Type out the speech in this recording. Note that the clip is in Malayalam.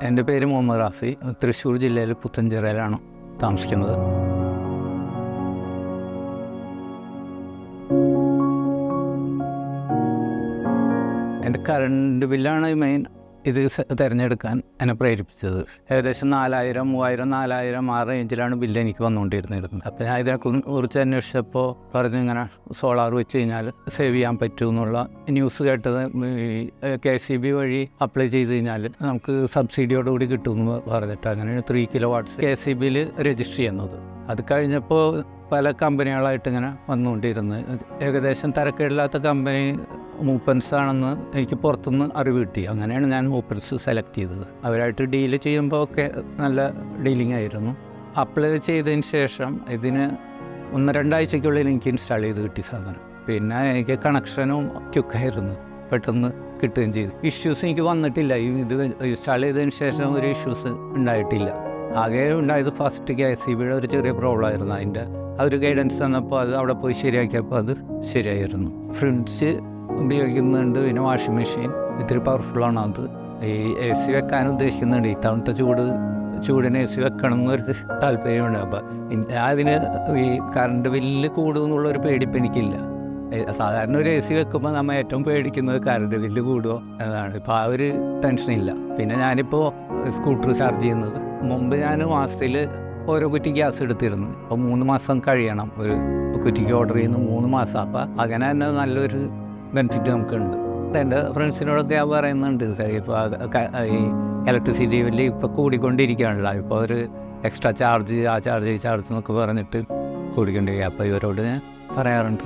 എൻ്റെ പേര് മുഹമ്മദ് റാഫി. തൃശ്ശൂർ ജില്ലയിൽ പുത്തഞ്ചിറയിലാണ് താമസിക്കുന്നത്. എൻ്റെ കറണ്ട് ബില്ലാണ് മെയിൻ ഇത് തിരഞ്ഞെടുക്കാൻ എന്നെ പ്രേരിപ്പിച്ചത്. ഏകദേശം 4000, 3000, 4000 ആ റേഞ്ചിലാണ് ബില്ല് എനിക്ക് വന്നുകൊണ്ടിരുന്നിരുന്നത്. അപ്പോൾ ഞാൻ ഇതിനെക്കുറിച്ച് അന്വേഷിച്ചപ്പോൾ പറഞ്ഞു ഇങ്ങനെ സോളാർ വെച്ച് കഴിഞ്ഞാൽ സേവ് ചെയ്യാൻ പറ്റും എന്നുള്ള ന്യൂസ് കേട്ടത്. KCB വഴി അപ്ലൈ ചെയ്ത് കഴിഞ്ഞാൽ നമുക്ക് സബ്സിഡിയോടുകൂടി കിട്ടുമെന്ന് പറഞ്ഞിട്ട് അങ്ങനെയാണ് 3 kW KCBയിൽ രജിസ്റ്റർ ചെയ്യുന്നത്. അത് കഴിഞ്ഞപ്പോൾ പല കമ്പനികളായിട്ട് ഇങ്ങനെ വന്നുകൊണ്ടിരുന്നത്. ഏകദേശം തരക്കേടില്ലാത്ത കമ്പനി മൂപ്പൻസ് ആണെന്ന് എനിക്ക് പുറത്തുനിന്ന് അറിവ് കിട്ടി. അങ്ങനെയാണ് ഞാൻ മൂപ്പൻസ് സെലക്ട് ചെയ്തത്. അവരായിട്ട് ഡീല് ചെയ്യുമ്പോൾ ഒക്കെ നല്ല ഡീലിംഗ് ആയിരുന്നു. അപ്ലൈ ചെയ്തതിന് ശേഷം ഇതിന് 1-2 ആഴ്ചയ്ക്കുള്ളിൽ എനിക്ക് ഇൻസ്റ്റാൾ ചെയ്ത് കിട്ടി സാധനം. പിന്നെ എനിക്ക് കണക്ഷനും ക്യുക്കായിരുന്നു, പെട്ടെന്ന് കിട്ടുകയും ചെയ്തു. ഇഷ്യൂസ് എനിക്ക് വന്നിട്ടില്ല. ഇത് ഇൻസ്റ്റാൾ ചെയ്തതിന് ശേഷം ഒരു ഇഷ്യൂസ് ഉണ്ടായിട്ടില്ല. ആകെ ഉണ്ടായത് ഫസ്റ്റ് KCBയുടെ ഒരു ചെറിയ പ്രോബ്ലം ആയിരുന്നു. അതിൻ്റെ ഒരു ഗൈഡൻസ് തന്നപ്പോൾ അത് അവിടെ പോയി ശരിയാക്കിയപ്പോൾ അത് ശരിയായിരുന്നു. ഫ്രിഡ്ജ് ഉപയോഗിക്കുന്നുണ്ട്, പിന്നെ വാഷിംഗ് മെഷീൻ ഇത്തിരി പവർഫുള്ളാണ്. അത് ഈ AC വെക്കാൻ ഉദ്ദേശിക്കുന്നുണ്ട്. ഈ തണുത്ത ചൂടിന് AC വെക്കണം എന്നൊരു താല്പര്യമുണ്ട്. അപ്പോൾ അതിന് ഈ കറണ്ട് ബില്ല് കൂടുമെന്നുള്ളൊരു പേടിപ്പ് എനിക്കില്ല. സാധാരണ ഒരു AC വെക്കുമ്പോൾ നമ്മൾ ഏറ്റവും പേടിക്കുന്നത് കറണ്ട് ബില്ല് കൂടുമോ എന്നതാണ്. ഇപ്പോൾ ആ ഒരു ടെൻഷനില്ല. പിന്നെ ഞാനിപ്പോൾ സ്കൂട്ടർ ചാർജ് ചെയ്യുന്നത്, മുമ്പ് ഞാൻ മാസത്തിൽ ഓരോ കുറ്റി ഗ്യാസ് എടുത്തിരുന്നു. അപ്പോൾ 3 മാസം കഴിയണം ഒരു കുറ്റിക്ക് ഓർഡർ ചെയ്യുന്ന 3 മാസം. അപ്പോൾ അങ്ങനെ തന്നെ നല്ലൊരു ബെനിഫിറ്റ് നമുക്കുണ്ട്. എൻ്റെ ഫ്രണ്ട്സിനോടൊക്കെ ഞാൻ പറയുന്നുണ്ട്, ഇപ്പോൾ ഈ ഇലക്ട്രിസിറ്റി ബില്ല് ഇപ്പോൾ കൂടിക്കൊണ്ടിരിക്കുകയാണല്ലോ. ഇപ്പോൾ ഒരു എക്സ്ട്രാ ചാർജ്, ആ ചാർജ് ഈ ചാർജ് എന്നൊക്കെ പറഞ്ഞിട്ട് കൂടിക്കൊണ്ടിരിക്കുക. അപ്പോൾ ഇവരോട് ഞാൻ പറയാറുണ്ട്.